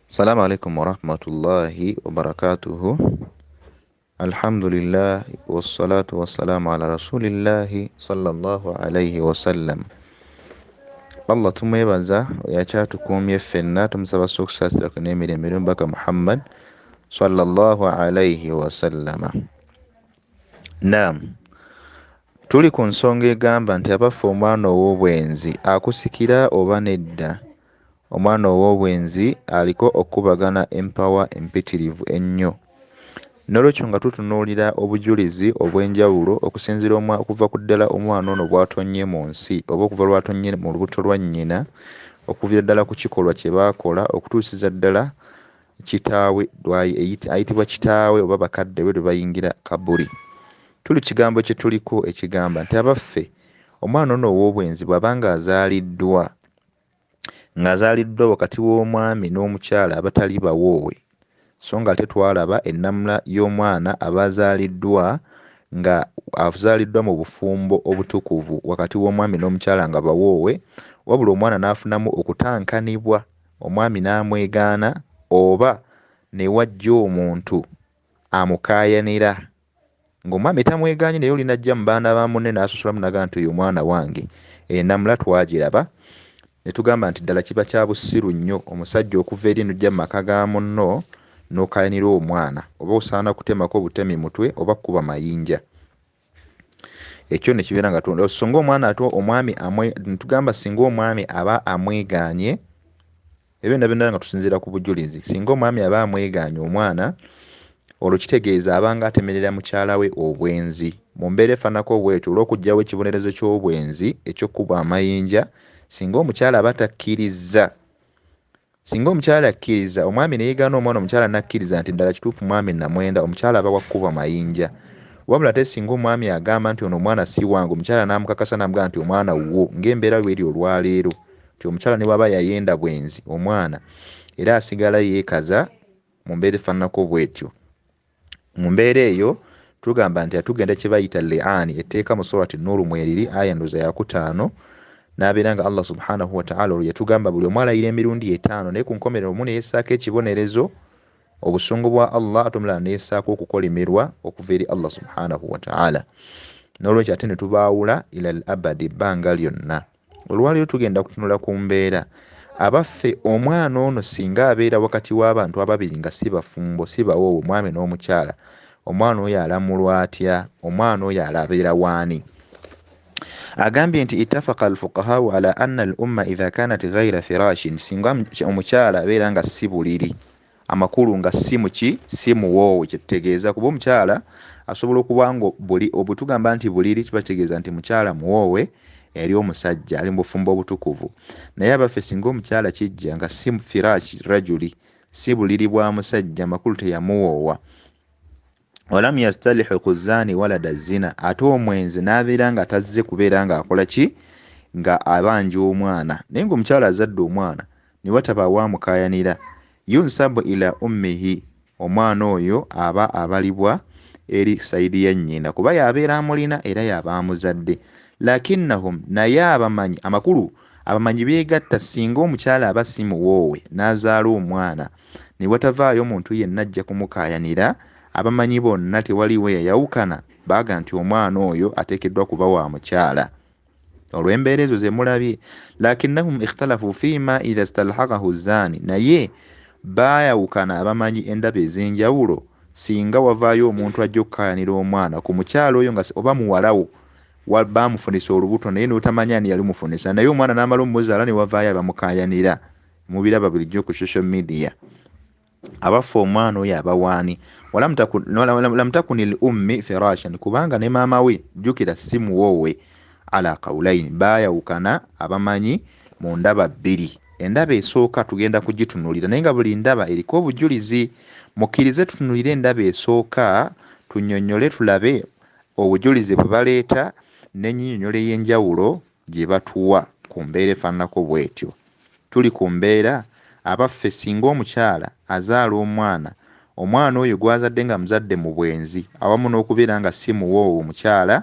السلام عليكم ورحمة الله وبركاته. الحمد لله والصلاة والسلام على رسول الله صلى الله عليه وسلم. Allah tumwebaza yakyatukumye ffenna tumusaba okusaasira n'emirembe mbaka Muhammad sallallahu alayhi wasallama. Naam, tuli ku nsonga egamba nti abaffe omwana ow'obwenzi akusikira oba nedda. Omwana ow'obwenzi aliko okubagana empawa empitirivu ennyo. N'olwekyo nga tutunuulira obujulizi obw'enjawulo okusinziira okuva ku ddala omwana ono bw'atonnye mu nsi oba okuva lw'atonnye mu lubuto lwa nnyina okuviira ddala ku kikolwa kye baakola okutuusiza ddala kitaawe ayitibwa kitaawe oba bakadde be lwe bayingira kabuli. Tuli kigambo kye tuliko ekigamba nti abaffe omwana ono ow'obwenzi bw'abanga azaaliddwa wakati w'omwami n'omukyala abatali bawoowe, so nga ate twalaba ennamula y'omwana aba azaaliddwa nga azaaliddwa mu bufumbo obutukuvu wakati w'omwami n'omukyala nga bawoowe, wabula omwana n'afunamu okutankanibwa, omwami n'amwegaana oba ne wajja omuntu amukaayanira ng'omwami tamwegaanye naye oli n'ajja mu baana ba munne n'asusulamu n'agamba nti oyo omwana wange. Ennamula twagiraba ne tugamba nti ddala kiba kya bussiru nnyo omusajja okuva eri n'ojja mu maka ga munno n'okaayanira omwana, oba osaana kutemako obutemi mutwe oba kuba mayinja. Ekyo ne kibeera nga songa omwana omwami netugamba singa omwami aba amwegaanye, ebyo byonna nga tusinziira ku bujulizi, singa omwami aba amwegaanye omwana, olwo kitegeeza abanga atemerera mukyala we obwenzi. Mu mbeera efaanako bw'etyo olw'okuggyawo ekibonerezo ky'obwenzi eky'okkuba amayinja, singa omukyala aba takkiriza, singa omukyala akkiriza omwami ne yeegaana omwana omukyala nakkiriza nti ddala kituufu mwami namwenda, omukyala aba wakkuba mayinja. Wabula ate singa omwami agamba nti ono omwana si wange, omukyala n'amukakasa n'amugamba nti omwana wuwo, ng'embeera bw'eri olwaleero nti omukyala ne bw'aba yayenda bwenzi omwana era asigala yeekaza mu mbeera efaananako bw'etyo. Mu mbeera eyo tugamba nti atugenda kye bayita leani, etteeka mu surati Nuuru mweriri aya ndoza ya 5, n'abeera nga Allah subhanahu wa ta'ala olwo yatugamba buli omu alayira emirundi 5 naye ku nkomerero omu ne yessaako ekibonerezo, obusungu bwa Allah ate omulala ne yessaako okukolimirwa okuva eri Allah subhanahu wa ta'ala. N'olwekyo ate ne tubaawula ila al abadi, ebbanga lyonna. Olwaleero tugenda kutunula ku mbeera abaffe omwana ono singa abeera wakati w'abantu ababiri nga si bafumbo si bawoowo, omwami n'omukyala, omwana oyo alamulwa atya? Omwana oyo abeera waani? Agambye nti ittafaqa alfuqahau ala anna al umma idha kanat ghayra firashin, singa omukyala abeera nga si buliri, amakulu nga si muwoowe, kyetutegeeza kuba omukyala asobola okuba nga obutugamba nti buliri kiba kitegeeza nti mukyala muwoowe eri omusajja ali mu bufumbo obutukuvu. Naye abaffe singa omukyala kijja nga si firashi rajuli, si buliri bwa musajja, amakulu teyamuwoowa, walam yastalihu zaani walada zina, ate omwenzi n'abeera nga tazze kubeera ng'akola ki? Nga abanja omwana, naye ng'omukyala azadde omwana ne watabaawo amukaayanira, yunsabu ila ummihi, omwana oyo aba abalibwa eri sayidi ya nnyina kuba yabeera amulina era yaba amuzadde. Lakinnahum, naye abamanyi amakulu abamanyi beegatta singa omukyala aba si muwoowe n'azaala omwana ne watavaayo muntu yenna ajja kumukaayanira, abamanyi bonna tewaliwo yayawukana, baaga nti omwana oyo ateekeddwa kuba wa mukyala. Olw'embeera ezo ze mulabye. Lakinnahum ikhtalafu fiima idha stalhaqahu zaani, naye baayawukana abamanyi endaba ez'enjawulo singa wavaayo omuntu ajja okukaayanira omwana ku mukyala oyo nga oba muwalawo baamufunisa olubuto naye n'otamanya ani yali mufunisa, naye omwana n'amala omumuzaala ne wavaayo abamukaayanira. Mubiraba bulijjo ku social media. Abaffe omwana oyo abawaani? Lam takuni l ummi firashan, kubanga ne maama we jjukira si muwoowe. Ala qawlaini, baayawukana abamanyi mu ndaba bbiri. Endaba esooka tugenda kugitunulira naye nga buli ndaba eriko obujulizi. Mukkirize tutunulire endaba esooka tunnyonnyole tulabe obujulizi bwe baleeta n'ennyinnyonnyola ey'enjawulo gye batuwa ku mbeera efaananako bw'etyo. Tuli ku mbeera abaffe singa omukyala azaala omwana oyo gw'azadde nga muzadde mu bwenzi awamu n'okubeera nga si muwoowo omukyala,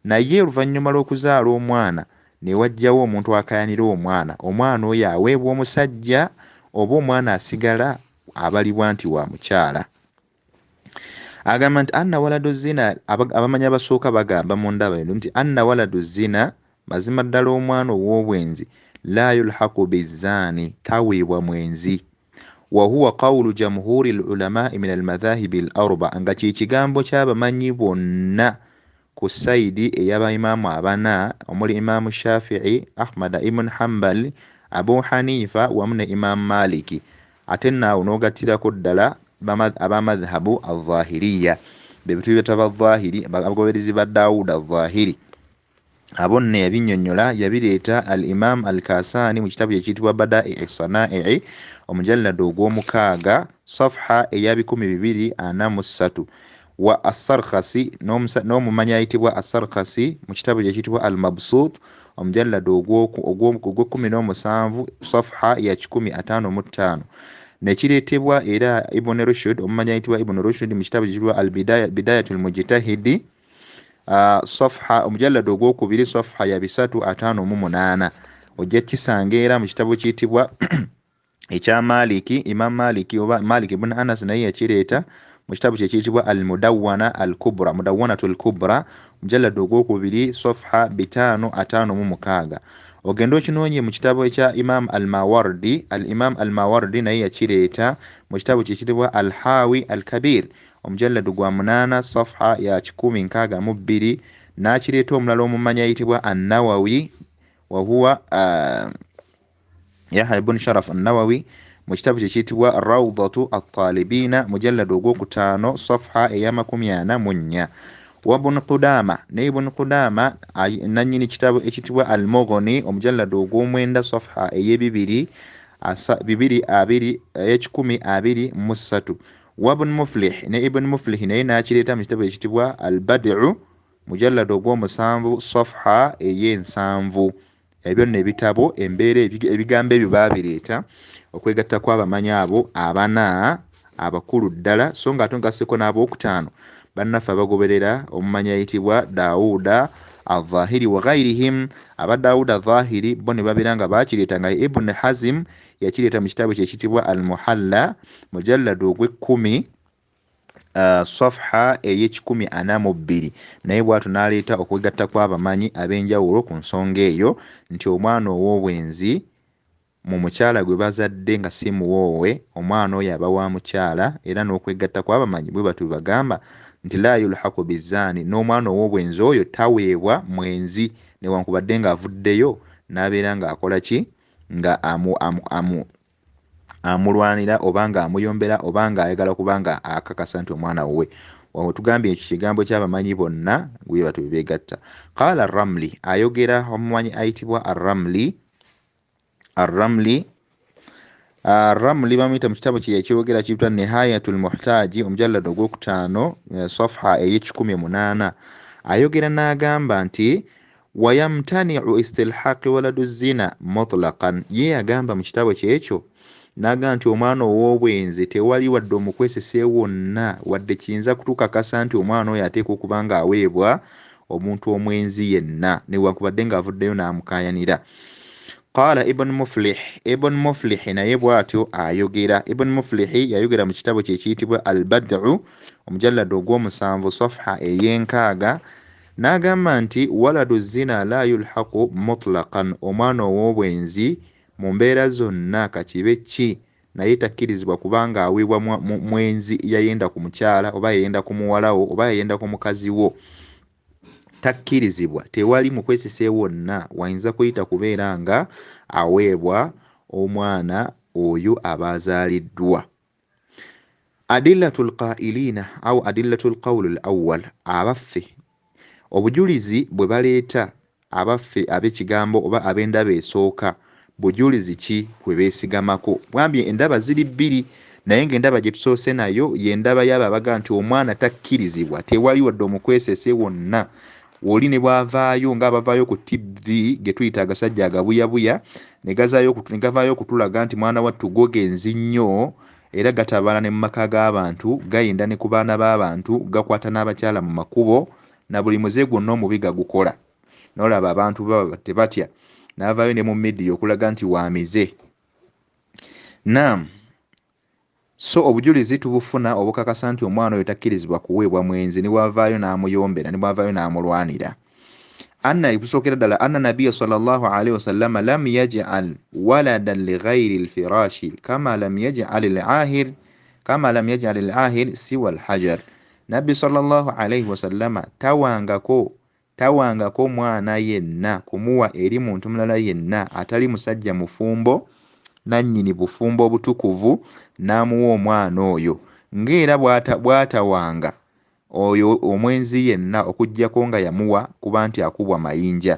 naye oluvannyuma lw'okuzaala omwana ne wajjawo omuntu akaayanira omwana oyo aweebwa omusajja oba omwana asigala abalibwa nti wa mukyala. Agamba nti anna waladu zina, abamanya abasooka bagamba mu ndaba eno nti anna waladu zina, mazima ddala omwana ow'obwenzi la yulhaqu bizaani, taweebwa mwenzi. Wa huwa qawlu jamhuri lulamai min almadhahibi al-arba, nga kye kigambo ky'abamanyi bonna ku sayidi ey'abaimaamu abana omuli imaamu Shafi'i, Ahmad ibn Hanbal, Abu Hanifa wamu ne imaamu Maliki, ate naawe n'ogattirako ddala abamadhahabu al-Zahiriya, be bituyita ba-Zahiri, abagoberezi ba Daawud al-Zahiri. Abo nno yabinnyonnyola yabireeta al-Imam al-Kasani mu kitabu ekiyitibwa Bada'i Sanai'i omujallado ogw'omukaaga safha eya 243, wa as-Sarkhasi n'omumanyi ayitibwa as-Sarkhasi mu kitabu ekiyitibwa al-Mabsut omujallado ogw'okumin'omusanvu safha ya 155, nekireetebwa era Ibn Rushd, omumanyi ayitibwa Ibn Rushd mu kitabu ekiyitibwa al-Bidayatul Mujtahidi safha omujallado ogwokubiri safha ya 358. ojja kisanga era mu kitabu kiyitibwa ekya Maliki, Imam Maliki oba Malik ibn Anas naye yakireeta mu kitabu kyekiyitibwa al-Mudawwana al-Kubra, Mudawwanatul Kubra mujallado ogwokubiri safha 556. ogenda okinoonye mu kitabu ekya Imam al-Mawardi, al-Imam al-Mawardi naye yakireeta mu kitabu kyekiyitibwa al-Hawi al-Kabir omujallado gwa 8 safha ya 162, n'akireeta omulala omumanyi ayitibwa an-Nawawi wa huwa Yahya ibn Sharaf an-Nawawi mu kitabu kyekiyitibwa Rawdatu at-Talibina mujallado ogwokutaano safha eya 44. wa Ibn Qudama, ne Ibn Qudama nannyini kitabu ekitibwa al-Mughni omujallado ogw'omwenda safha ey'1023. wa Ibn Muflih, ne Ibn Muflih naye n'akireeta mu kitabu ekitibwa al-Bad'u mujallado ogw'omusanvu safha ey'ensanvu. Ebyo nno ebitabo embeera ebigambo ebyo baabireeta okwegatta kw'abamanyi abo abana abakulu ddala, so nga ate ngasseko n'abookutaano bannaffe abagoberera omumanyi ayitibwa Daawuda al-Zahiri wa ghairihim. aba Daawuda al-Zahiri bo ne babeera nga baakireeta, nga Ibn Hazm yakireeta mu kitabu kyekitibwa al-Muhalla mujallado ogw'ekkumi safha ey'142. naye bw'atyo n'aleeta okwegatta kw'abamanyi ab'enjawulo ku nsonga eyo nti omwana ow'obwenzi mu mukyala gwe bazadde nga si muwoowe, omwana oyo aba wa mukyala, era n'okwegatta kw'abamanyi bwe batyo bagamba nti la yulhaqu bizaani, n'omwana ow'obwenzi oyo taweebwa mwenzi newankubadde ng'avuddeyo n'abeera ng'akola ki, nga amulwanira oba nga amuyombera oba nga ayagala kuba nga akakasa nti omwana we. Tugambye ekyo kigambo ky'abamanyi bonna bwe batyo beegatta. Qaala ar-Ramli, ayogera omumanyi ayitibwa ar-Ramli bamuyita mu kitabu kye yakyogera kiyitibwa Nihayatul Muhtaji omujallado ogwokutaano safha ey'18. ayogera n'agamba nti wayamtani'u istilhaqi waladu zina mutlaqan, ye agamba mu kitabu kyekyo n'agamba nti omwana ow'obwenzi tewali wadde omukwesese wonna wadde kiyinza kutukakasa nti omwana oyo ateekwa okuba nga aweebwa omuntu omwenzi yenna newankubadde ng'avuddeyo n'amukaayanira. Qaala Ibn Muflih naye bw'atyo ayogera. Ibn Muflih yayogera mu kitabu kye kiyitibwa al-Bad'u omujallado ogw'omusanvu safha ey'enkaaga n'agamba nti waladu zina la yulhaqu mutlaqan, omwana ow'obwenzi mu mbeera zonna kakibe ki naye takkirizibwa kubanga aweebwa mwenzi yayenda ku mukyala oba yayenda ku muwalawo oba yayenda ku mukazi wo, takkirizibwa. Tewali mukwesise wonna wayinza kuyita kubeera nga aweebwa omwana oyo aba azaaliddwa. Adillatul qaa'iliina au adillatul qawl al-awwal, abaffe obujulizi bwe baleeta abaffe ab'ekigambo oba ab'endaba esooka, bujulizi ki kwe beesigamako? Bwambye endaba ziri bbiri, naye ng'endaba gye tusoose nayo y'endaba y'abo abaga nti omwana takkirizibwa, tewali wadde omukwesese wonna. Oli ne bw'avaayo ng'abavaayo ku TV ge tuyita agasajja agabuyabuya ne gavaayo okutulaga nti mwana wattu gogenzi nnyo era gatabaala ne mu maka g'abantu, gayinda ne ku baana b'abantu, gakwata n'abakyala mu makubo, na buli muze gwonna omubi gagukola. N'olaba abantu baba tebatya, n'avaayo ne mu midiya okulaga nti wa mize. Naam. So obujulizi tubufuna obukakasa nti omwana oyo takkirizibwa kuweebwa mwenzi ne bwavaayo n'amuyombera ne bwavaayo n'amulwanira. Ebisookera ddala anna nabiyya sallallahu alaihi wasallama lam yaj'al waladan lighairi alfirashi kama lam yaj'al al-ahir siwa al-hajar. Nabbi sallallahu alaihi wasallama tawangako mwana yenna kumuwa eri muntu mulala yenna atali musajja mufumbo nannyini bufumbo obutukuvu n'amuwa omwana oyo ng'era bw'atawanga oyo omwenzi yenna okuggyako nga yamuwa kuba nti akubwa mayinja.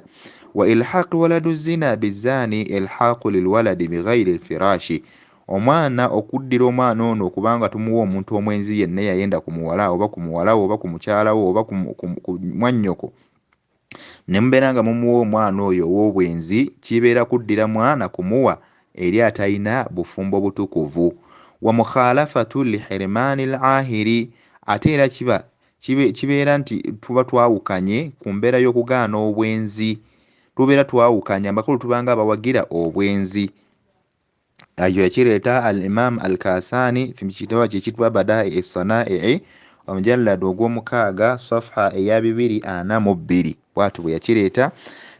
Wa ilhaqi waladu zina bizani ilhaqu lilwaladi bighairi alfirashi. Omwana okuddira omwana ono okubanga tumuwa omuntu omwenzi yenna yayenda ku muwala oba ku mukyalawo oba ku mwannyoko ne mubeera nga mumuwa omwana oyo ow'obwenzi kibeera kuddira mwana kumuwa eri atalina bufumbo butukuvu. Wa mukhalafatu lihirmani al-ahiri. Ate era kibeera nti tuba twawukanye ku mbeera y'okugaana obwenzi. Tubeera twawukanye amakulu tubanga abawagira obwenzi. Ayo yakireeta al-Imam al-Kasani mu kitabo kye kitwa Badaa'i as-Sanaa'i omujalladu ogw'omukaaga safha eya 242. Bw'atyo bwe yakireeta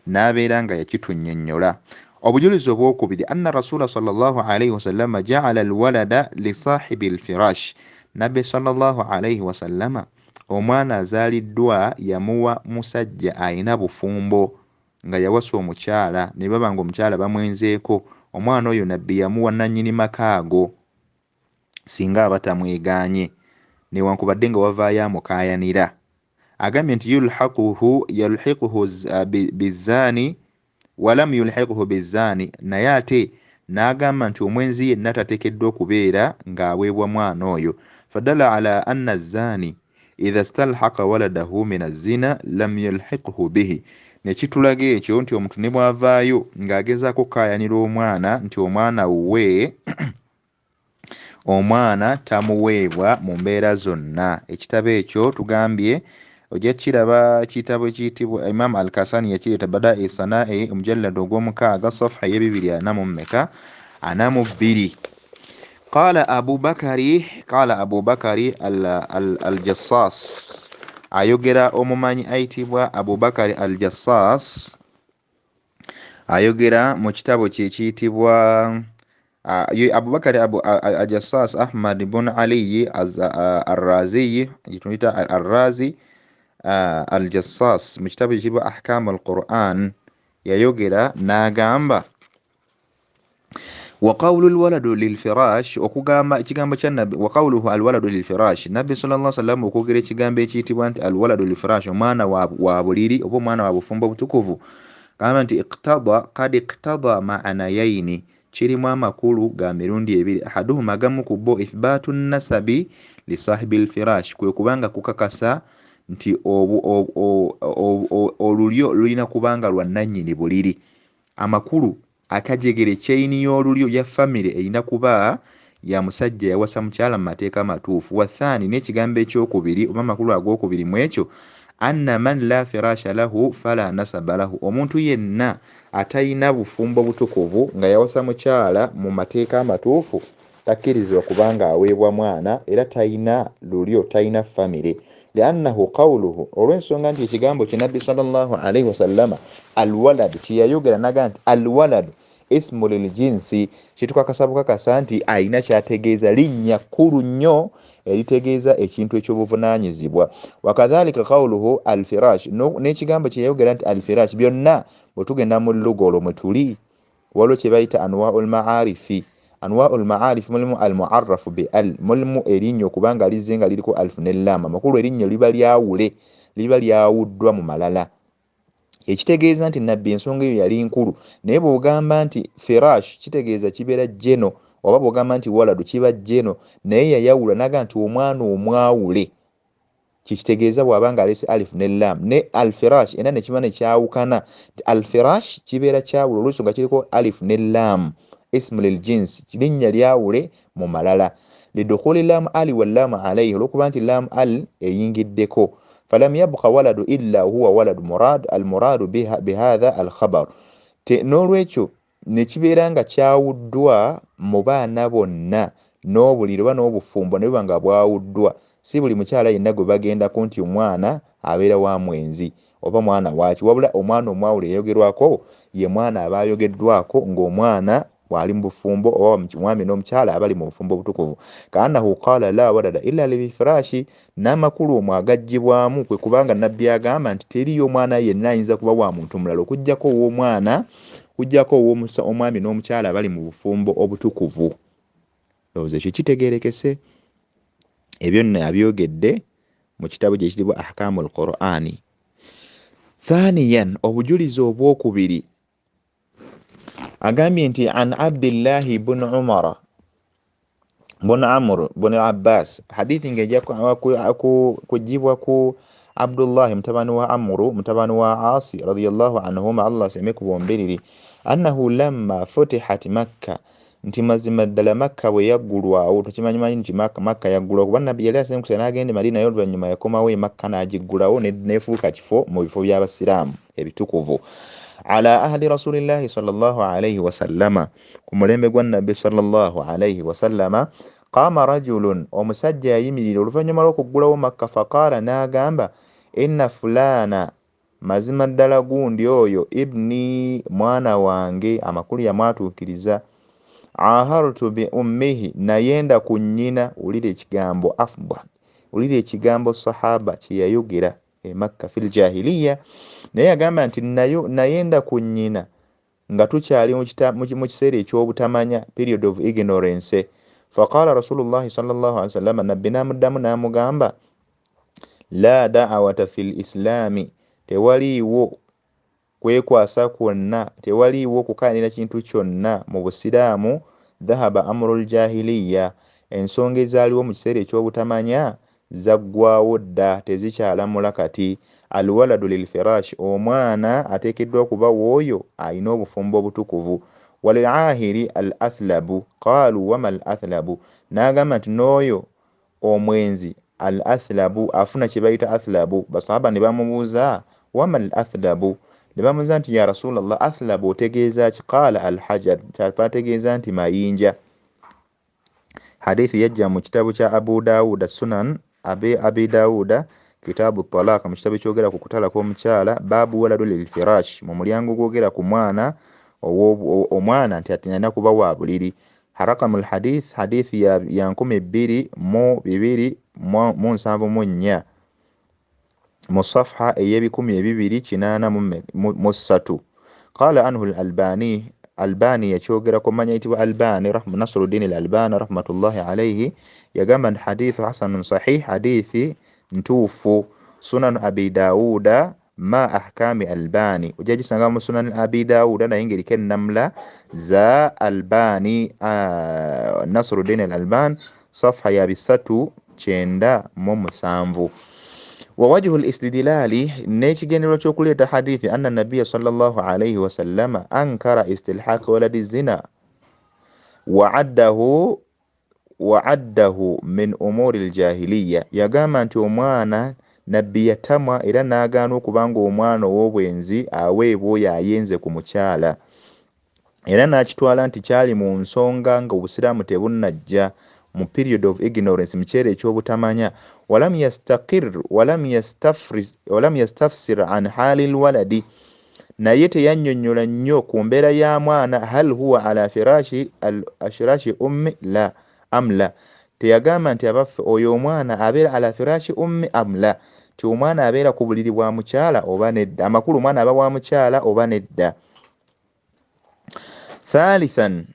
n'abeera nga yakitunnyonnyola. Obujulizi obwokubiri anna rasula sallallahu alaihi wasallama ja'ala alwalada li sahibi alfirash. Nabbi sallallahu alaihi wasallama omwana azaaliddwa yamuwa musajja ayina bufumbo nga yawasa omukyala ne baba nga omukyala bamwenzeeko. Omwana oyo nabbi yamuwa nannyini makaago singa abatamwegaanye newankubadde nga wavaayo amukaayanira. Agambye nti yulhiquhu bizani walam yulhiquhu bizani, naye ate n'agamba nti omwenzi yenna tateekeddwa okubeera ng'aweebwa mwana oyo. Fadalla ala anna zani idha stalhaqa waladahu min azina lam yulhiquhu bihi. Nekitulaga ekyo nti omuntu ne bwavaayo ng'agezaako okukaayanira omwana nti omwana wuwe omwana tamuweebwa mu mbeera zonna. Ekitabo ekyo tugambye ojja kiraba kitabo kiyitibwa Imam al-Kasani yakireeta Badaa'i as-Sanaa'i omujalladu ogw'omukaaga safha ye 242. Qala Abu Bakari al-Jassas. Ayogera omumanyi ayitibwa Abu Bakari al-Jassas ayogera mu kitabo kye kiyitibwa Abu Bakari al-Jassas Ahmad ibn Ali al-Razi al-Razi al-Jassas mu kitabo ekiyitibwa Ahkam al-Quran yayogera n'agamba wa qawlu alwaladu lilfirash, okugamba ekigambo kya nabbi wa qawluhu alwaladu lilfirash. Nabbi sallallahu alaihi wasallam okwogera ekigambo ekiyitibwa nti alwaladu lilfirash, omwana wa buliri oba omwana wa bufumbo butukuvu, gamba nti iqtada ma'anayaini, kirimu amakulu ga mirundi ebiri. Ahaduhuma agamu ku bo ithbatu nasabi li sahibi alfirash, kwe kubanga kukakasa nti olulyo lulina kubanga lwa nannyini buliri. Amakulu akajegere chaini y'olulyo ya family erina kuba ya musajja yawasa mukyala mu mateeka matuufu. Wathani n'ekigambo ekyokubiri oba amakulu ag'okubiri mu ekyo anna man la firasha lahu fala nasaba lahu, omuntu yenna atayina bufumbo butukuvu nga yawasa mukyala mu mateeka amatuufu takkirizibwa kubanga aweebwa mwana era tayina lulyo, tayina family. Liannahu qawluhu, olw'ensonga nti ekigambo kye Nabbi sallallahu alaihi wasallama alwalad kyeyayogera naga nti alwalad ismu lil jinsi, kitukakasa bukakasa nti ayina kyategeeza, linnya kkulu nnyo eritegeeza ekintu ekyobuvunaanyizibwa. Wakadhalika qawluhu alfirash, n'ekigambo kyeyayogera nti alfirash, byonna bwe tugenda mu lluga olwo mwe tuli waliwo kye bayita anwa'ul ma'arifi. Anwa'ul ma'arif mulimu al-mu'arrafu bi al, mulimu erinnya okubanga lizze nga liriko alfu ne lam. Amakulu erinnya liba lyawule, liba lyawuddwa mu malala, ekitegeeza nti nabbi ensonga eyo yali nkulu. Naye bw'ogamba nti firash kitegeeza kibeera jeno, oba bw'ogamba nti waladu kiba jeno, naye yayawula naga nti omwana omwawule, kitegeeza bw'abanga alese alif ne lam. Ne alfirash era nekiba nekyawukana, alfirash kibeera kyawula olw'ensonga kiriko alif ne lam, ismu lil jins, linnya lyawule mu malala. Lidukhuli lam ali wa lam alayhi, olw'okuba nti lam al eyingiddeko. Falam yabqa waladu illa huwa waladu murad, almuradu bihadha alkhabar. N'olwekyo ne kibeera nga kyawuddwa mu baana bonna n'obuliri oba n'obufumbo ne buba nga bwawuddwa, si buli mukyala yenna gwe bagendako nti omwana abeera wa mwenzi oba mwana waaki, wabula omwana omwawule eyayogerwako ye mwana aba ayogeddwako ng'omwana bw'ali mu bufumbo oba omwami n'omukyala abali mu bufumbo obutukuvu. Kaannahu qaala la walada illa lilfiraashi, n'amakulu omwo agaggyibwamu kwe kubanga nabbi agamba nti teriyo omwana yenna ayinza kuba wa muntu mulala okuggyako ow'omwana kujjako omwami n'omukyala abali mu bufumbo obutukuvu. Lowooza ekyo kitegeerekese. Ebyo nno abyogedde mu kitabo gye kitibwa Ahkaamul Qur'aani. Thaniyan, obujulizi obwokubiri agambye nti an Abdillahi bun Umara bun Amr bun Abbas, hadithi ng'ejja kuggyibwa ku Abdullahi mutabani wa Amru mutabani wa Asi radiyallahu anhuma, Allah aseme ku bombiriri, annahu lamma futihat Makka, nti mazima ddala Makka bwe yaggulwawo. Tukimanyimanyi nti Makka yaggulwawo kuba nabbi yali asenguse n'agenda Madina naye oluvannyuma yakomawo e Makka n'agiggulawo n'efuuka kifo mu bifo by'Abasiraamu ebitukuvu. Ala ahli rasulillahi sallallahu alayhi wasallama, ku mulembe gwa nabbi sallallahu alayhi wasallama, qaama rajulun, omusajja yayimirira oluvannyuma lw'okuggulawo Makka, faqaala, n'agamba, inna fulana, mazima ddala gundi oyo, ibni, mwana wange, amakulu yamwatuukiriza, ahartu bi ummihi, nayenda ku nnyina. Wulira ekigambo afdal, wulira ekigambo sahaba kye yayogera e Makka fil jahiliya, naye yagamba nti nayenda ku nnyina nga tukyali mu kiseera eky'obutamanya, period of ignorance. Faqala rasulullahi sallallahu alaihi wasallam, nabbi n'amuddamu n'amugamba, la da'awata fil islami, tewaliiwo kwekwasa kwonna, tewaliiwo kukaanira kintu kyonna mu busiraamu. Dhahaba amrul jahiliya, ensonga ezaaliwo mu kiseera eky'obutamanya zaggwawo dda, tezikyalamula kati. Alwaladu lilfirash, omwana ateekeddwa okuba w'oyo alina obufumbo obutukuvu. Walilahiri al athlabu, qaalu wama al athlabu, n'agamba nti n'oyo omwenzi al athlabu afuna kye bayita athlabu. Basahaba ne bamubuuza wama al athlabu, ne bamubuuza nti ya rasulallah, athlabu otegeeza ki? Qaala al hajar, kyategeeza nti mayinja. Hadithi yajja mu kitabu kya Abu Dawuda Sunan Abi Dawuda kitaabu talaq, mu kitabu kyogera ku kutala kw'omukyala, baabu waladu lilfirash, mu mulyango gwogera ku mwana omwana nti atalina kuba wa buliri. Harakamul hadith, hadithi ya 2274 mu safha ey'ebikumi 283. Qala anhu al-Albani, Albani yakyogerako, manya yitibwa Albani Nasruddin al-Albani rahmatullahi alayhi, yagamba nti hadithu hasanun sahih, hadithi ntuufu. Sunan Abi Dawuda ma ahkami Albani, ojja gisanga mu Sunan Abi Dawuda naye ng'eriko ennamla za Albani, Nasruddin al-Albani, safha ya 397. Wa wajhu al-istidlali, n'ekigendererwa ky'okuleeta hadithi, anna nabiyya sallallahu alayhi wa sallama ankara istilhaq waladi zina wa'addahu min umuri al-jahiliya, yagamba nti omwana nabbi yatamwa era n'agaana okubanga omwana ow'obwenzi aweebwa oyo ayenze ku mukyala, era n'akitwala nti kyali mu nsonga nga obusiraamu tebunnajja, mu period of ignorance, mu kiseera eky'obutamanya. Walam yastafsir an hali lwaladi, naye teyannyonnyola nnyo ku mbeera ya mwana. Hal huwa ala firashi ummi la amla, teyagamba nti abaffe oyo omwana abeera ala firashi ummi amla, ti omwana abeera ku buliri bwa mukyala oba nedda. Amakulu omwana aba bwa mukyala oba nedda. Thalithan,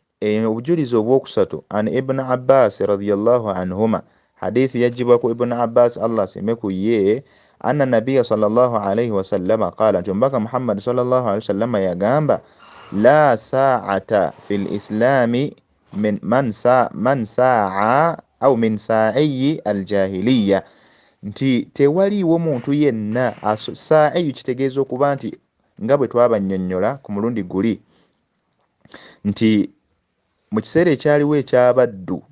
obujulizi obwokusatu, an Ibn Abbas radiyallahu anhuma, hadithi yajibwa ku Ibn Abbas, Allah aseme ku ye, anna nabiyya sallallahu alayhi wa sallama qala, nti omubaka Muhammad sallallahu alayhi wa sallama yagamba, la sa'ata fil islami man sa'a au min sa'i al-jahiliya, nti tewaliiwo muntu yenna. Sa'i kitegeeza okuba nti nga bwe twabannyonnyola ku mulundi guli nti mu kiseera ekyaliwo eky'abaddu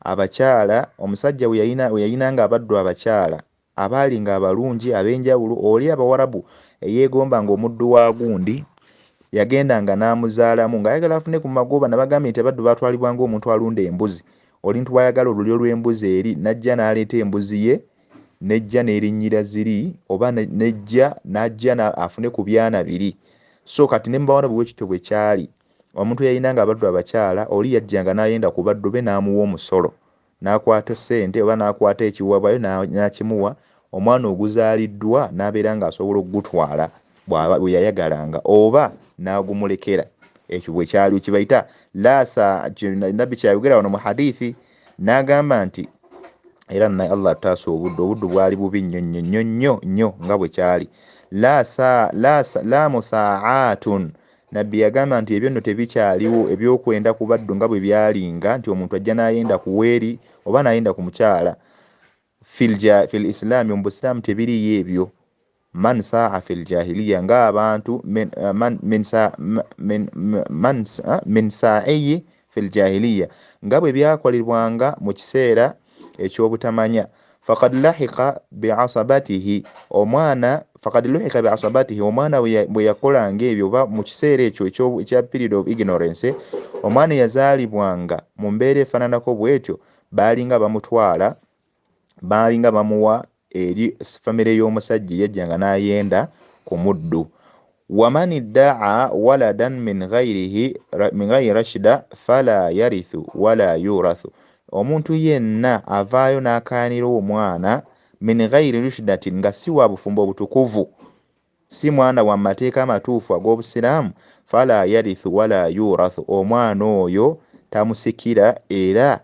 abakyala, omusajja we yayinanga abaddu abakyala abaali nga abalungi ab'enjawulo, oli Abawarabu eyeegomba nga omuddu wa gundi yagendanga n'amuzaalamu ng'ayagala afune ku magoba. Nabagambye nti abaddu baatwalibwa ng'omuntu alunda embuzi. Olintu bw'ayagala olulyo lw'embuzi eri n'ajja n'aleeta embuzi ye nejja n'erinnyira ziri oba nejja n'ajja afune ku byana biri. So kati ne mbawana bwekityo bwe kyali. Omuntu yayinanga abaddu abakyala, oli yajjanga n'ayenda ku baddu be n'amuwa omusolo, n'akwata ssente oba n'akwata ekiwabwayo n'akimuwa. Omwana oguzaaliddwa n'abeera ng'asobola okugutwala bwe yayagalanga oba n'agumulekera. Ekyo bwe kyali kibayita laasa. Nabbi kyayogera wano mu hadithi n'agamba nti era naye Allah taasa obuddu bwali bubi nnyo nga bwe kyali. La musaatun. Nabbi yagamba nti ebyo nno tebikyaliwo ebyokwenda ku baddu nga bwe byalinga, nti omuntu ajja n'ayenda ku weeri oba n'ayenda ku mukyala. Fil islaami, mu busiraamu tebiriyo ebyo. Man saa fil jahiliya, ng'abantu min saa'iyi fil jahiliya, nga bwe byakolebwanga mu kiseera ekyobutamanya. Faqad lahiqa bi'asabatihi, omwana bwe yakolanga ebyo oba mu kiseera ekyo ekya period of ignorance, omwana yazaalibwanga mu mbeera efaananako bw'etyo, baalinga bamutwala, baalinga bamuwa eri famire y'omusajja yajjanga n'ayenda ku muddu. Waman idda'a waladan min ghayri rashida fala yarithu wala yurathu. Omuntu yenna avaayo n'akaanira omwana min ghayri rushdatin, nga si wa bufumbo butukuvu, si mwana wa mateeka amatuufu ag'obusiraamu, fala yarithu wala yurathu, omwana oyo tamusikira era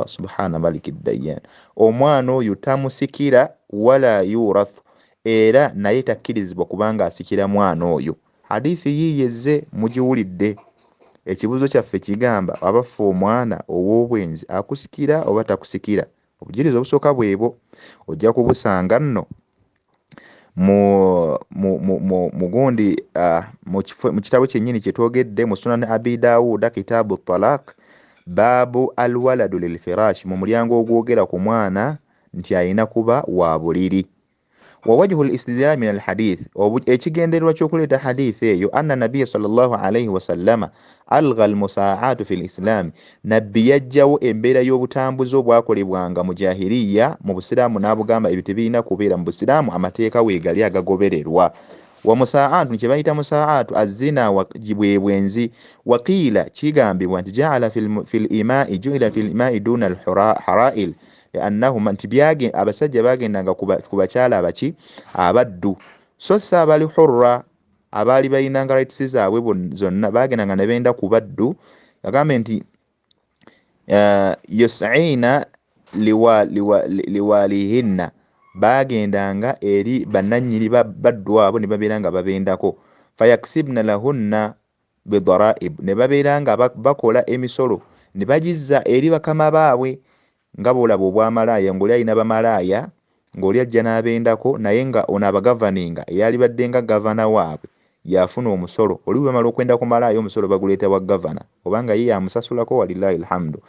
subhana maliki dayyan, omwana oyo tamusikira wala yurathu, era naye takkirizibwa kubanga asikira mwana oyo. Hadithi yiyeze mugiwulidde. Ekibuzo kyaffe kigamba abafa omwana ow'obwenzi akusikira oba takusikira. Obujulizi obusooka bwebo ojja kubusanga nno mugundi mu kitabo kyennyini kye twogedde mu Sunan Abi Daawuda kitaabu talaq baabu alwaladu lilfirashi, mu mulyango ogwogera ku mwana nti alina kuba wa buliri. Wa wajhu al-istidlal min al-hadith, ekigendererwa ky'okuleeta hadith eyo, anna nabiyya sallallahu alayhi wa sallama algha al-musaa'atu fi al-islam, nabbi yajjawo embeera y'obutambuzi obwakolebwanga mu jahiliya mu busiraamu n'abugamba ebyo tebirina kubeera mu busiraamu, amateeka weegali agagobererwa. Wa musaa'atu, kye bayita musaa'atu azina bwenzi. Waqiila, kigambibwa nti ja'ala fil ima'i duna al-hara'il, annahum nti abasajja bagendanga ku bakyala abaki abaddu, so si abali hurra abaali balinanga rights zaabwe zonna, bagendanga ne benda ku baddu. Agambe nti yus'ina liwalihinna, bagendanga eri bannannyini baddu abo ne babeera nga babendako. Fayaksibna lahunna bidaraib, ne babeera nga bakola emisolo ne bagizza eri bakama baabwe. Nga bw'olaba obwamalaaya, ng'oli alina bamalaaya, ng'oli ajja n'abendako, naye nga ono abagavaninga, eyali badde nga gavana waabwe yafuna omusolo. Oli bwe bamala okwenda ku malaaya, omusolo baguleeta wa gavana, obanga ye yamusasulako, walillahi alhamdu.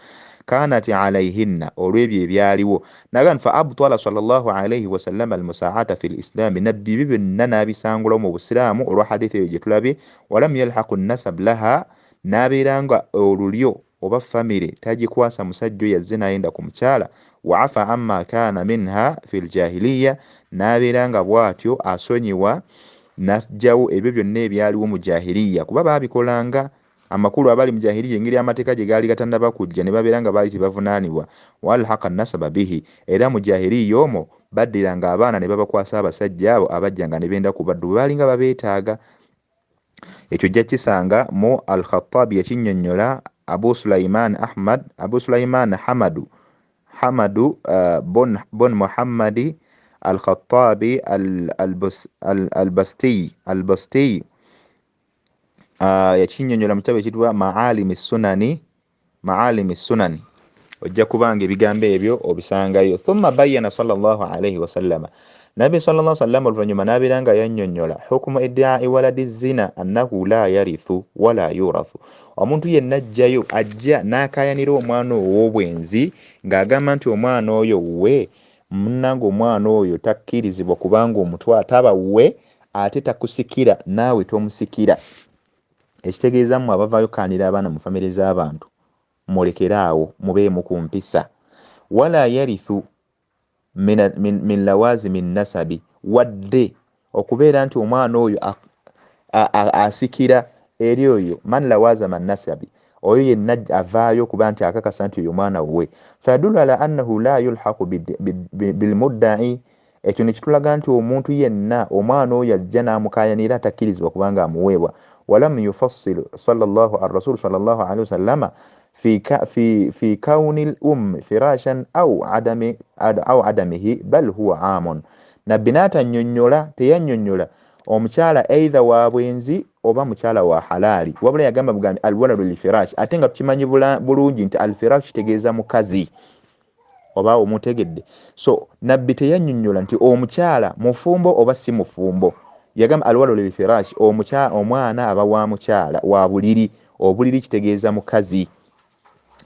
Kanat alayhinna, olw'ebyo ebyaliwo. Nagan fa abtala sallallahu alayhi wa sallam almusaa'ata fi lislaami, nabbi byo byonna n'abisangulawo mu busiraamu olwa hadithi eyo gye tulabye. Walam yalhaqu nasab laha, n'abeera nga olulyo oba famire tagikwasa musajja yazze n'ayenda ku mukyala. Wa afa amma kaana minha fi ljahiliya, n'abeera nga bw'atyo asonyiwa n'ajjawo ebyo byonna ebyaliwo mu jahiliya, kuba baabikolanga. Amakulu abali mu jahiliya engeri amateeka gye gaali gatannaba kujja ne babeera nga baali tebavunaanibwa. Wa alhaqa nasaba bihi, era mu jahiliya omwo baddiranga abaana ne babakwasa abasajja abo abajjanga ne benda ku baddu bwe baalinga babeetaaga. Ekyo jja kisanga mu Al-Khattabi yakinnyonnyola Abu Sulaiman Hamadu bon Muhammadi Al-Khattabi Al-Basti yakinnyonnyola mu kitabo ekitibwa Ma'alimi Sunani. Ojja kubanga ebigambo ebyo obisangayo. Thumma bayyana sallallahu alayhi wa sallama, Nabi sallallahu alayhi wa sallam oluvannyuma n'abeera nga yannyonnyola hukumu idda'i waladi zina annahu la yarithu wala yurathu. Omuntu yenna ajja n'akaayanira omwana ow'obwenzi ng'agamba nti omwana oyo wuwe, munnange omwana oyo takkirizibwa kubanga omutwala taba wuwe, ate takusikira naawe tomusikira ekitegeeza mmwe abavaayo kanira abaana mu famire z'abantu mulekeraawo mubeemu ku mpisa wala yarithu min lawazimi nasabi wadde okubeera nti omwana oyo asikira eri oyo man lawazama nasabi oyo yenna avaayo kuba nti akakasa nti oyo mwana wuwe fayadullu ala annahu la yulhaqu bilmuddai ekyo nekitulaga nti omuntu yenna omwana oyo ajja n'amukayanira takkirizibwa kubanga amuweebwa walam yufassilu rasul sallallahu alaihi wasallama fi kauni firashan au adamihi bal huwa amun nabbi n'atannyonnyola teyannyonnyola omukyala eitha wa bwenzi oba mukyala wa halaali wabula yagamba bugambi alwaladu lifirash ate nga tukimanyi bulungi nti alfirash kitegeeza mukazi oba omutegedde so nabbi teyannyonnyola nti omukyala mufumbo oba si mufumbo yagamba alwaladu lifirash omwana aba wa mukyala wa buliri obuliri kitegeeza mukazi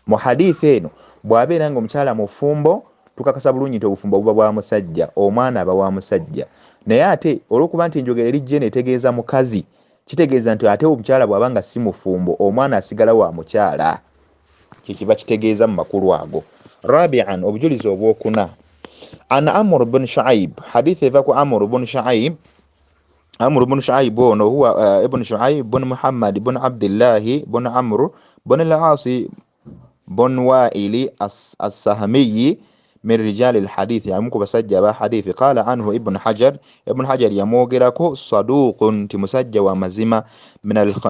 mu hadithi eno bw'abeera nga omukyala mufumbo tukakasa bulungi nti obufumbo buba bwa musajja omwana aba wa musajja naye ate olw'okuba nti enjogera elijje netegeeza mukazi kitegeeza nti ate omukyala bw'aba nga si mufumbo omwana asigala wa mukyala kikiba kitegeeza mu makulu ago rabi'an obujulizi obwokuna ana amr bin shu'aib hadith eva ku amr bin shu'aib ono huwa ibn shu'aib bin muhammad bin abdullah bin amr bin al-aasi بن وائل السهمي من رجال الحديث يعني بسجى بحديث قال عنه ابن حجر يموغركو صدوق تمسجى ومزمة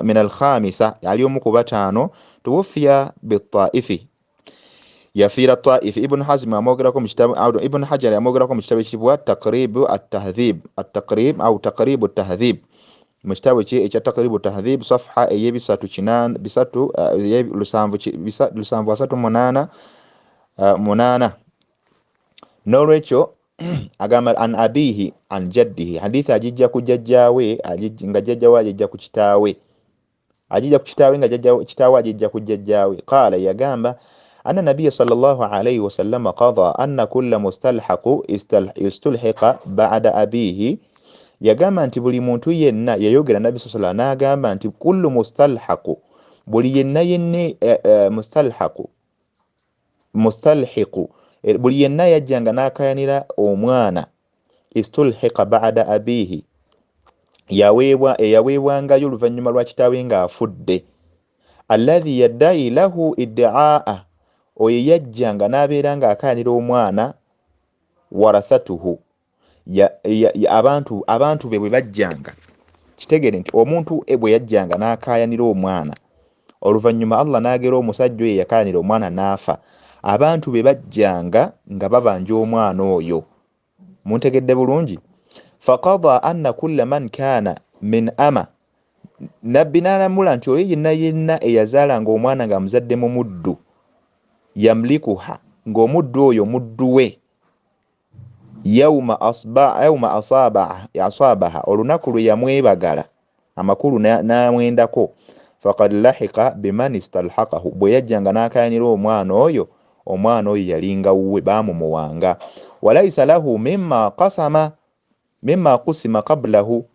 من الخامسة يعني يوم كبتانو توفي بالطائف يفير الطائف ابن حزم يموغركو ابن حجر يموغركو مجتبه شبوه تقريب التهذيب مشتاوي شيء تقريب التهذيب صفحة بساتو شنان بساتو لسانفو بساتو منانا نوريتشو أقامل عن أبيه عن جده حديث أجيجا كججاوي أجيجا ججاوي أجيجا كجتاوي أجيجا كججاوي قال يا جامبا أن النبي صلى الله عليه وسلم قضى أن كل مستلحق يستلحق بعد أبيه yagamba nti buli muntu yenna yayogera Nabi sallallahu alaihi wasallam n'agamba nti kullu mustalhaqu buli yenna mustalhiqu buli yenna yajjanga n'akayanira omwana istulhiqa ba'da abihi yaweebwangayo oluvannyuma lwa kitaawe nga afudde alladhi yaddai lahu iddaa oyo yajjanga n'abeera nga akayanira omwana warathatuhu abantu be bwe bajjanga kitegere nti omuntu bwe yajjanga n'akayanira omwana oluvannyuma Allah n'agera omusajja oyo yakayanira omwana n'afa abantu be bajjanga nga babanja omwana oyo muntegedde bulungi faqada anna kulla man kana min ama nabbi n'alamula nti oyo yenna eyazaalanga omwana nga muzadde mu muddu yamlikuha ng'omuddu oyo muddu we yawma asabaha olunaku lwe yamwebagala amakulu n'amwendako faqad lahiqa biman istalhaqahu bwe yajjanga n'akayanira omwana oyo yalinga wuwe baamumuwanga walaysa lahu mimma qusima qablahu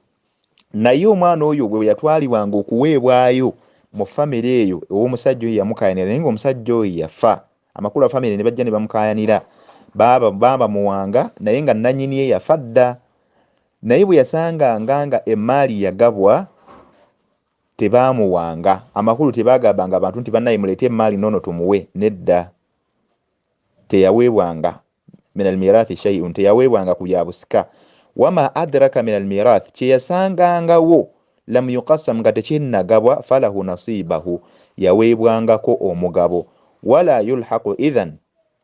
naye omwana oyo bwe yatwalibwanga okuweebwayo mu famire eyo ow'omusajja oyo yamukayanira naye ng'omusajja oyo yafa amakulu a famire ne bajja ne bamukayanira baba muwanga naye nga nannyini ye yafa dda naye bwe yasanganga nga emaali yagabwa tebaamuwanga amakulu tebaagambanga abantu nti bannaye muleete emaali nono tumuwe nedda teyaweebwanga min almirathi shay'un teyaweebwanga ku byabusika wama adraka min almirath kyeyasangangawo lam yuqassam nga tekinnagabwa falahu nasibahu yaweebwangako omugabo wala yulhaqu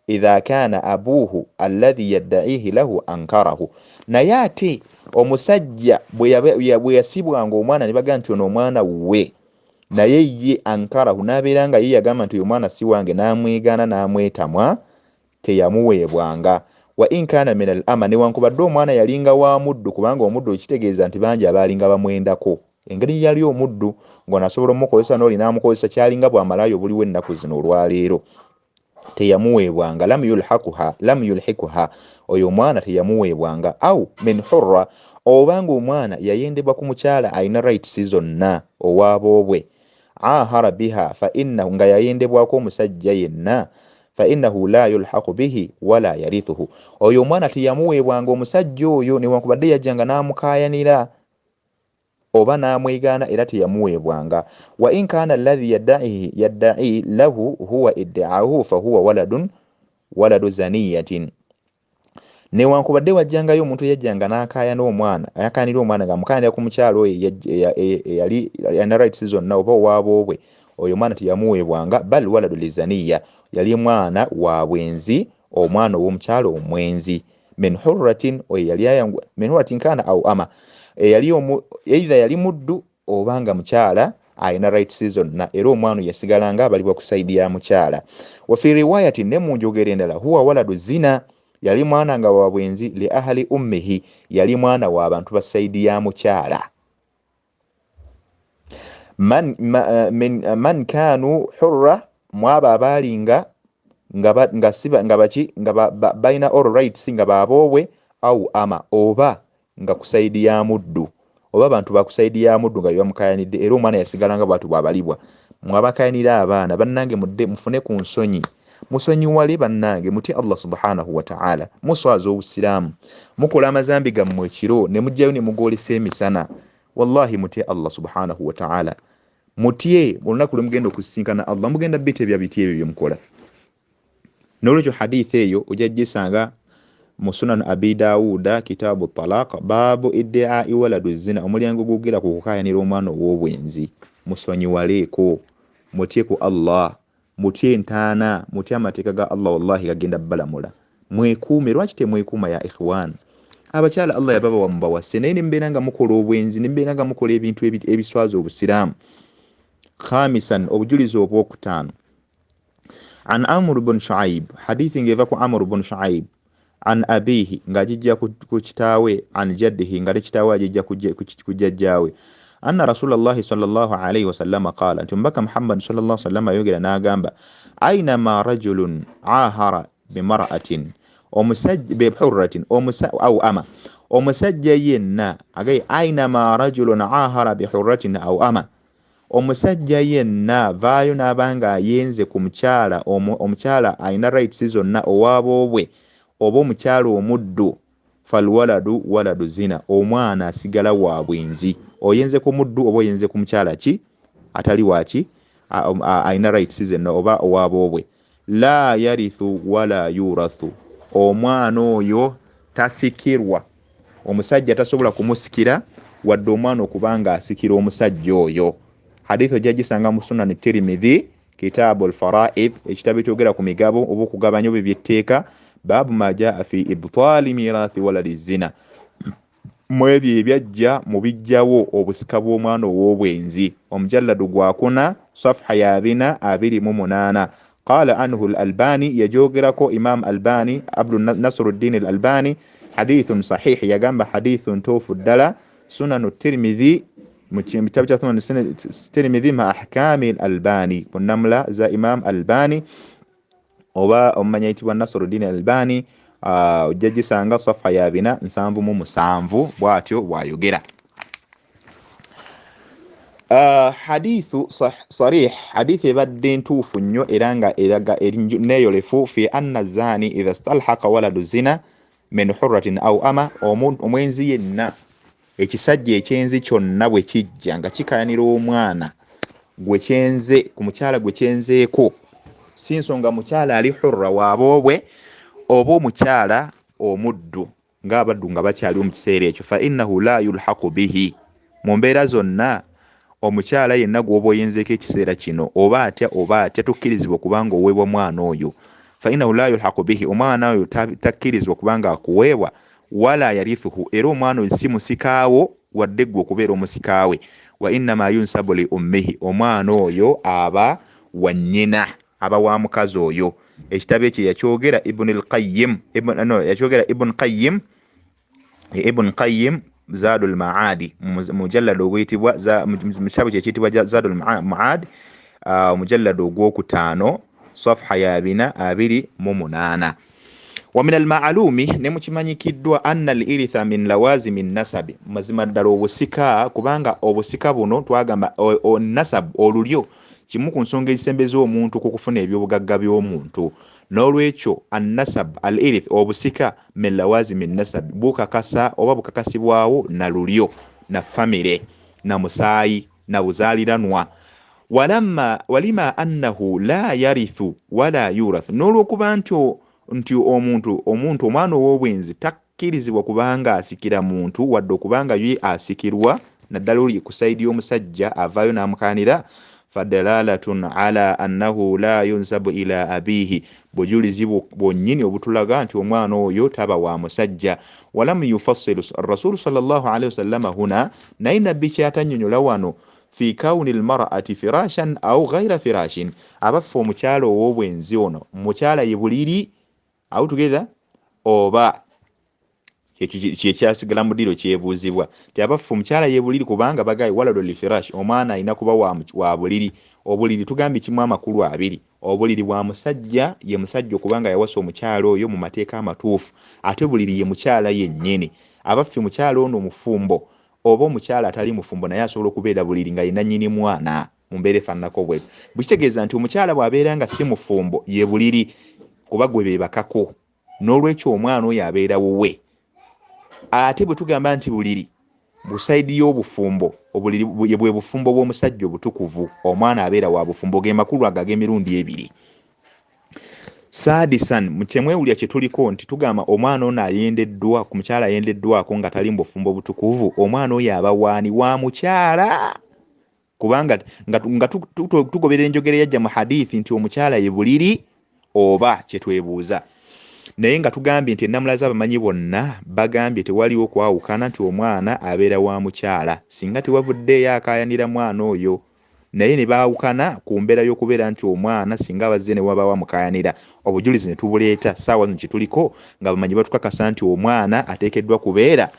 idha kana abuhu alladhi yadda'ihi lahu ankarahu naye ate omusajja bwe yasibwanga omwana ne baga nti ono omwana wuwe naye ye ankarahu n'abeera nga ye yagamba nti oyo omwana si wange n'amwegaana n'amwetamwa teyamuweebwanga wa in kana min al-ama newankubadde omwana yalinga wa muddu kubanga omuddu ekitegeeza nti bangi abaalinga bamwendako engeri yali omuddu ng'onasobola omukozesa n'oli n'amukozesa kyalinga bw'amalayo buliwo ennaku zino olwaleero teyamuweebwanga lam yulhikuha oyo omwana teyamuweebwanga au min hurra obanga omwana yayendebwa ku mukyala alina rights zonna owaabobwe ahara biha fa innahu nga yayendebwako omusajja yenna fa innahu la yulhaqu bihi wala yarithuhu oyo omwana teyamuweebwanga omusajja oyo newankubadde yajjanga n'amukayanira oba n'amwegaana era teyamuweebwanga wa in kana alladhi yadda'i lahu huwa iddi'ahu fa huwa waladu zaniyatin newankubadde wajjangayo omuntu yajjanga n'akaayana omwana ayakaanira omwana ng'amukaanira ku mukyalo oyo yali alina rights zonna oba owaabobwe oyo omwana teyamuweebwanga bal waladu lizaniya yali mwana wa bwenzi omwana ow'omukyalo omwenzi min hurratin oyo yali ayangwa min hurratin kana au ama either yali muddu obanga mukyala alina rights zonna era omwana yasigalanga abalibwa ku saidi ya mukyala wa fi riwayati ne mu njogera endala huwa waladu zina yali mwana nga wa bwenzi li ahli ummihi yali mwana wa abantu ba saidi ya mukyala man kanu hurra mwaba abalinga nga balina all rights nga baabobwe au ama oba nga kusaidi ya muddu oba abantu bakusaidi ya muddu nga bamukayanidde era omwana yasigalanga bwatu bwabalibwa mwabakayanira abaana bannange mudde mufune ku nsonyi musonyiwale bannange muti Allah subhanahu wa ta'ala muswaza obusiraamu mukola amazambi gammwe ekiro ne mujjayo ne mugolesa emisana wallahi muti Allah subhanahu wa ta'ala mutye olunaku lwe mugenda okusinkana Allah mugenda bite ebyo bye mukola n'olwekyo hadith eyo ojja gisanga mu Sunan Abi Dawuda kitabu talaq babu idda'i waladu zina omulyango gugera ku kukayanira omwana ow'obwenzi musonyiwaleeko mutye ku Allah mutye ntaana mutye amateeka ga Allah wallahi gagenda balamula mwekuume lwaki temwekuuma ya ikhwan abakyala Allah yababawa mubawase naye nimbeera nga mukola obwenzi nimbeera nga mukola ebintu ebiswaza obusiraamu khamisan obujulizi obwokutaano an Amr ibn Shu'aib hadithi ngeva ku Amr ibn Shu'aib an abihi ngajijja ku kitaawe an jaddihi ngale kitaawe ajijja ku jajjaawe anna Rasulullah sallallahu alayhi wasallam qala tumbaka Muhammad sallallahu alayhi wasallam yogera n'agamba aina ma rajulun ahara bimar'atin omusajja bihurratin au ama omusajja yenna agay aina ma rajulun ahara bihurratin au ama omusajja yenna vaayo n'abanga ayenze ku mukyala omukyala alina rights zonna owaabobwe oba omukyala omuddu falwaladu waladu zina omwana asigala wa bwenzi oyenze ku muddu oba oyenze ku mukyala ki atali waki alina rights zonna oba owaabobwe la yarithu wala yurathu omwana oyo tasikirwa omusajja tasobola kumusikira wadde omwana okubanga asikira omusajja oyo hadith ojja gisanga mu Sunan Tirmidhi kitabu al-fara'id ekitabo ekyogera ku migabo oba okugabanya by'etteeka babu ma jaa fi ibtali mirathi waladi zina mwebyo ebyajja mu bijjawo obusika bw'omwana ow'obwenzi omujalladu gwakuna safha ya 428 qala anhu al-Albani yajogerako Imam Albani Abdul Nasruddin al-Albani hadithun sahih yagamba hadithun tufu ddala Sunan Tirmidhi mu kitabu kya Sunan Tirmidhi ma ahkami al-Albani kunamla za Imam Albani oba omanya itibwa Nasruddin al-Albani ojja gisanga safha ya 477 bwatyo bwayogera hadithu sarih hadithi ebadde ntuufu nnyo era nga eraga neeyolefu fi anna zani idha stalhaqa waladu zina min hurratin au ama omwenzi yenna ekisajja ekyenzi kyonna bwe kijja nga kikayanira omwana gwe kyenze ku mukyala gwe kyenzeeko si nsonga mukyala ali hurra waabobwe oba omukyala omuddu ng'abaddu nga bakyali mu kiseera ekyo fa innahu la yulhaqu bihi mu mbeera zonna omukyala yenna gw'oba oyenzeeko ekiseera kino oba atya tukkirizibwa okubanga oweebwa mwana oyo fa innahu la yulhaqu bihi omwana oyo takkirizibwa okubanga akuweebwa wala yarithuhu era omwana oyo si musikaawo wadde gwe okubeera omusikaawe wa innama yunsabu li ummihi omwana oyo aba wa nnyina aba wa mukazi oyo ekitabo ekyo yakyogera Ibn Qayyim Zadul Ma'adi mujallad oguyitibwa mu kitabo kye kiyitibwa Zadul Ma'ad mujallad ogwokutaano safha ya 428. ومن المعلوم nemukimanyikiddwa anna al-iritha min lawazimi nasabi mazima ddala obusika kubanga obusika buno twagamba nasab olulyo kimu ku nsonga ezisembeza omuntu ku kufuna ebyobugagga by'omuntu n'olwekyo an-nasab al-irith obusika min lawazimi nasab bukakasa oba bukakasibwawo na lulyo na famire na musaayi na buzaaliranwa walima annahu la yarithu wala yurath n'olwokuba nti omuntu omwana ow'obwenzi takkirizibwa kubanga asikira muntu wadde okubanga ye asikirwa naddala oli ku sayidi y'omusajja avaayo n'amukaanira fadalalatun ala annahu la yunsabu ila abihi bujulizi bwonnyini obutulaga nti omwana oyo taba wa musajja walam yufassilu rasulu sallallahu alaihi wasallam huna naye nabbi kyatannyonnyola wano fi kawuni almar'ati firashan aw ghayra firashin abaffe omukyala ow'obwenzi ono mukyala ye buliri out together oba kyekyasigala mu ddiro kyebuuzibwa tiabaffe omukyala yebuliri kubanga bagayi walado lifirash omwana alina kuba wa buliri obuliri tugambye kimu amakulu abiri obuliri bwa musajja ye musajja okubanga yawasa omukyala oyo mu mateeka amatuufu ate buliri ye mukyala yennyini abaffe mukyala ono mufumbo oba omukyala atali mufumbo naye asobola okubeera buliri nga yina nnyini mwana mu mbeera efaananako bwetyo bukitegeeza nti omukyala bw'abeera nga si mufumbo ye buliri kuba gwe beebakako n'olwekyo omwana oyo abeera wuwe ate bwe tugamba nti buliri busayidi y'obufumbo obuliri bwe bufumbo bw'omusajja obutukuvu omwana abeera wa bufumbo ge makulu ag'emirundi ebiri. Sadisan mukemwewulya kye tuliko nti tugamba omwana ono ayendeddwa ku mukyala ayendeddwako nga tali mu bufumbo butukuvu omwana oyo aba waani wa mukyala kubanga nga tugoberera enjogera yajja mu hadithi nti omukyala ye buliri oba kye twebuuza naye nga tugambye nti ennamulaza abamanyi bonna bagambye tewaliwo kwawukana nti omwana abeera wa mukyala singa tewavuddeeyo akaayanira mwana oyo naye ne baawukana ku mbeera y'okubeera nti omwana singa abazze ne wabaawo amukaayanira obujulizi ne tubuleeta ssaawa zino kye tuliko nga bamanyi batukakasa nti omwana ateekeddwa kubeera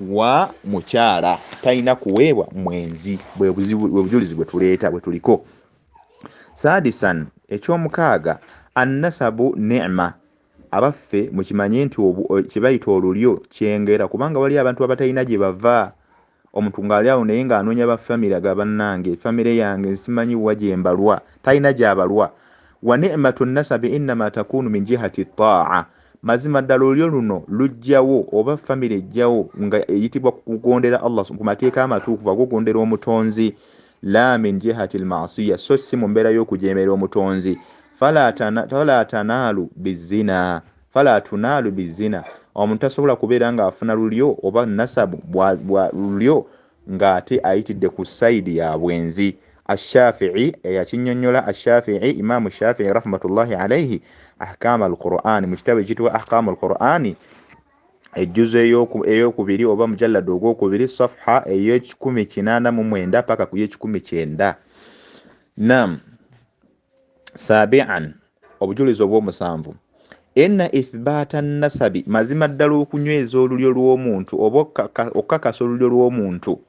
wa mukyala talina kuweebwa mwenzi bwe bujulizi bwe tuleeta bwe tuliko. Sadisan ekyomukaaga annasabu ni'ma abaffe mukimanye nti kibayita olulyo kyengera kubanga wali abantu abatalina gye bava omuntu ng'ali awo naye ng'anoonya bafamire aga bannange famire yange nsimanyi wa gye mbalwa talina gy'abalwa wa ni'matu nasabi innama takunu min jihati taa mazima ddala olulyo luno lujjawo oba famire ejjawo nga eyitibwa kugondera Allah ku mateeka amatuufu agogondera omutonzi la min jihati almasiya so si mu mbeera y'okujeemera omutonzi fala tanaalu bizina fala tunaalu bizina omuntu tasobola kubeera ng'afuna lulyo oba nasabu bwa lulyo ng'ate ayitidde ku sayidi ya bwenzi. Ash-Shafi'i yakinnyonnyola Ash-Shafi'i Imaamu Shafi'i rahmatullahi alayhi ahkaam al-Qur'an mu kitabo ekiyitibwa ahkaam al-Qur'ani ejjuzo ey'okubiri oba mujallada ogwokubiri safha ey'ekikumi 89 paka ku y'ekikumi 90. Naam. Sabi'an obujulizi obw'omusanvu enna ithbata nasabi mazima ddala okunyweza olulyo lw'omuntu oba okukakasa olulyo lw'omuntu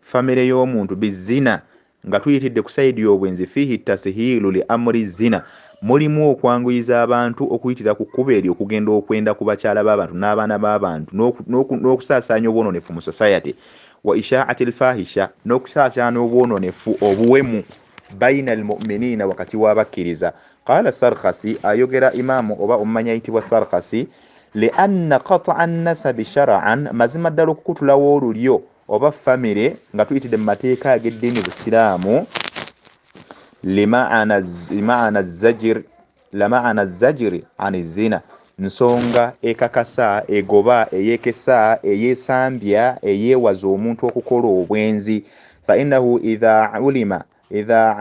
famire y'omuntu bizina nga tuyitidde ku sayidi y'obwenzi fihi tasihilu li amri zina mulimu okwanguyiza abantu okuyitira ku kkubo eryo okugenda okwenda ku bakyala b'abantu n'abaana b'abantu n'okusaasaanya obwononefu mu society wa ishaa'ati alfahisha n'okusaasaanya obwononefu obuwemu baina almu'minina wakati w'abakkiriza. Qala Sarkhasi ayogera imaamu oba omumanya ayitibwa Sarkhasi li anna qat'a an-nasabi shar'an mazima ddala okukutulawo olulyo oba famire nga tuyitidde mu mateeka ag'eddiini busiraamu limaana zajiri ani zina nsonga ekakasa egoba eyekesa eyesambya eyeewaza omuntu okukola obwenzi fa innahu idha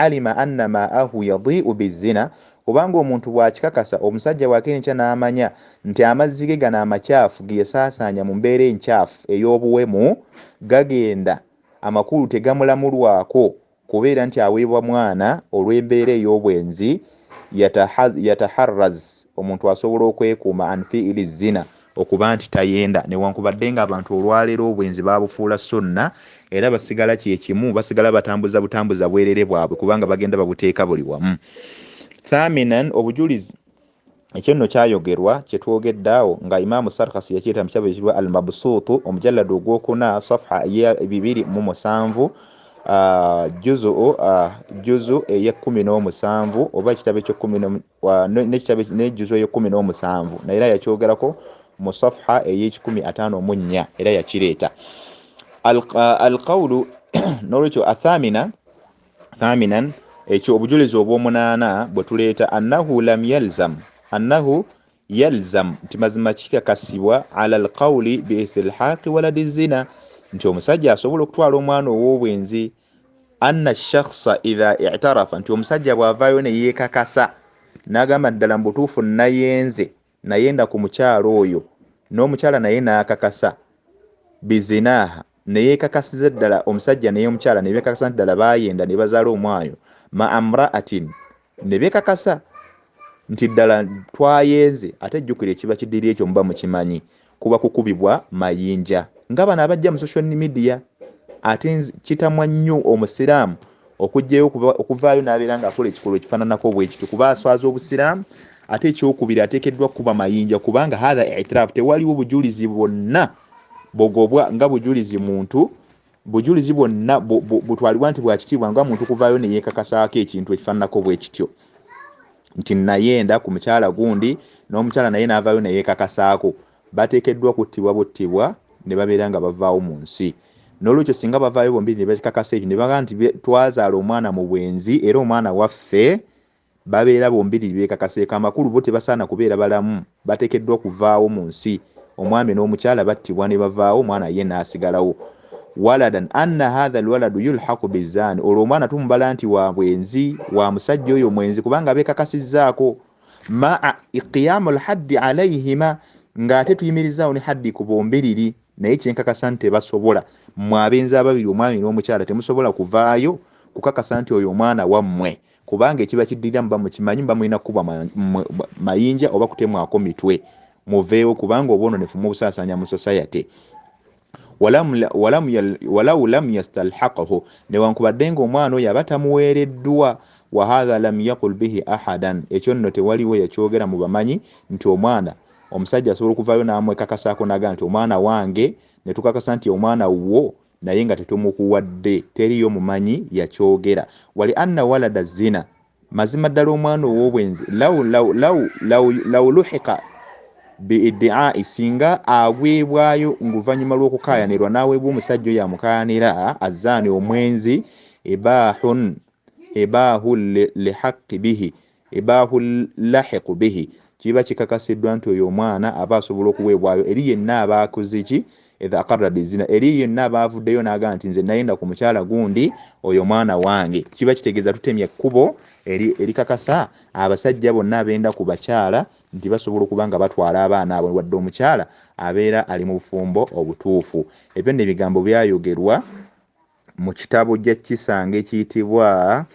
alima anna ma'ahu yadhi'u bizina kubanga omuntu bw'akikakasa omusajja bw'akenkya n'amanya nti amazzi ge gano amakyafu ge yasaasaanya mu mbeera enkyafu ey'obuwemu gagenda amakulu tegamulamulwako kubeera nti aweebwa mwana olw'embeera ey'obwenzi yataharraz omuntu asobola okwekuuma an fi'ili zina okuba nti tayenda newankubadde nga abantu olwaleero obwenzi babufuula sunna era basigala kyekimu basigala batambuza butambuza bwerere bwabwe kubanga bagenda babuteeka buli wamu. Thaminan obujulizi ekyo nno kyayogerwa kyetwogeddaawo nga Imaamu Sarkasi yakiyita mu kitabo ekiyitibwa Al-Mabsuutu omujalladu ogwokuna safha ya 207 juzu eye17 oba ekitabo n'ejuzu eye17 naye era yakyogerako mu safha eye154 era yakireeta alqawlu n'olwekyo thaminan ekyo obujulizi obw'omunaana bwe tuleeta annahu yalzam nti mazima kikakasibwa ala alqawli biisilhaqi waladi zina nti omusajja asobola okutwala omwana ow'obwenzi anna shakhsa idha i'tarafa nti omusajja bw'avaayo ne yeekakasa n'agamba ddala mu butuufu nayenda ku mukyalo oyo n'omukyala naye n'akakasa bizinaha ne yeekakasiza ddala omusajja naye omukyala ne beekakasa nti ddala baayenda ne bazaala omwayo ma amra'atin ne beekakasa nti ddala twayenze ate ejjukire ekiba kiddiri ekyo muba mukimanyi kuba kukubibwa mayinja nga bano abajja mu social media ate kitamwa nnyo omusiraamu okujjayo okuvaayo n'abeera ng'akola ekikolwa ekifaananako bwe kityo kuba aswaza obusiraamu ate ekyokubiri ateekeddwa kuba mayinja kubanga hatha i'tiraf tewaliwo bujulizi bwonna bogobwa nga bujulizi muntu bujulizi bwonna butwalibwa nti bwakitiibwa nga muntu kuvaayo ne yeekakasaako ekintu ekifaananako bwe kityo nti nayenda ku mukyala gundi n'omukyala naye n'avaayo ne yeekakasaako bateekeddwa kuttibwa buttibwa ne babeera nga bavaawo mu nsi. N'olwekyo singa bavaayo bombi ne bakakasa ekyo ne baga nti twazaala omwana mu bwenzi era omwana waffe babeera bombiri beekakaseeko amakulu bo tebasaana kubeera balamu bateekeddwa kuvaawo mu nsi omwami n'omukyala battibwa ne bavaawo omwana ye n'asigalawo waladan anna hatha alwaladu yulhaqu bizani olwo omwana tumubala nti wa bwenzi wa musajja oyo mwenzi kubanga beekakasizzaako maa iqiyamu lhaddi alayhima ng'ate tuyimirizaawo ne haddi ku bombiriri naye kyenkakasa nti tebasobola mmwe abenzi ababiri omwami n'omukyala temusobola kuvaayo kukakasa nti oyo omwana wammwe kubanga ekiba kiddirira muba mukimanyi muba mulina kuba mayinja oba kutemwako mitwe muveewo kubanga obwononefu mubusaasaanya mu society walau lam yastalhaqahu newankubadde ng'omwana oyo aba tamuweereddwa wa hatha lam yaqul bihi ahadan ekyo nno tewaliwo yakyogera mu bamanyi nti omwana omusajja asobola okuvaayo n'amwekakasaako naga nti omwana wange ne tukakasa nti omwana wo naye nga tetumukuwadde teriyo mumanyi yakyogera wali anna walada zina mazima ddala omwana ow'obwenzi law luhiqa biiddiai singa agwebwayo ng'oluvannyuma lw'okukaayanirwa n'aweebwa omusajja oyo amukaayanira azaani omwenzi ebaahu lihaqqi bihi ebaahu lahiqu bihi kiba kikakasiddwa nti oyo omwana aba asobola okuweebwayo eri yenna abaakoze ki idha aqarra bizina eri yenna abaavuddeyo n'agaa nti nze nayenda ku mukyala gundi oyo mwana wange kiba kitegeeza tutemye ekkubo erikakasa abasajja bonna abenda ku bakyala nti basobola okuba nga batwala abaana abo wadde omukyala abeera ali mu bufumbo obutuufu. Ebyo nno ebigambo byayogerwa mu kitabo ky'ekisanga ekiyitibwa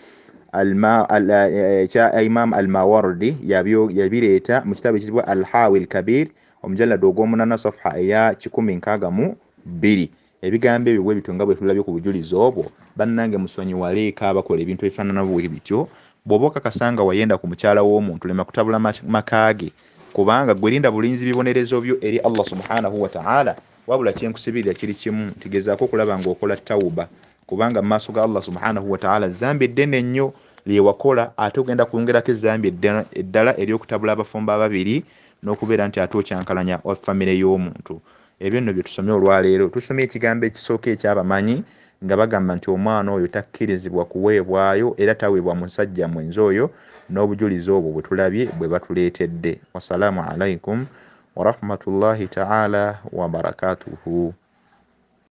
Imam al-Mawardi yabireeta mu kitabo ekiyitibwa Al-Hawi al-Kabir omujalladu ogw'omunana safha eya 112. Ebigambo ebyo bwe bityo nga bwe tulabye ku bujulizi obwo bannange musonyiwaleeko abakola ebintu ebifaanana bwe bityo bw'oba okakasanga wayenda ku mukyala w'omuntu lema kutabula makaage kubanga gwerinda bulinzi bibonerezo byo eri Allah subhanahu wa ta'ala wabula kyenkusibirira kiri kimu ntigezaako okulaba ng'okola tawuba kubanga mu maaso ga Allah subhanahu wa ta'ala zambi eddene nnyo lyewakola ate ogenda kwongerako ezambi eddala ery'okutabula abafumbo ababiri n'okubeera nti ate okyankalanya famire y'omuntu. Ebyo nno bye tusomye olwaleero tusomye ekigambo ekisooka ekyabamanyi nga bagamba nti omwana oyo takkirizibwa kuweebwayo era taweebwa musajja mwenzi oyo n'obujulizi obwo bwe tulabye bwe batuleetedde. Wassalaamu alaikum wa rahmatullahi ta'ala wa barakatuhu.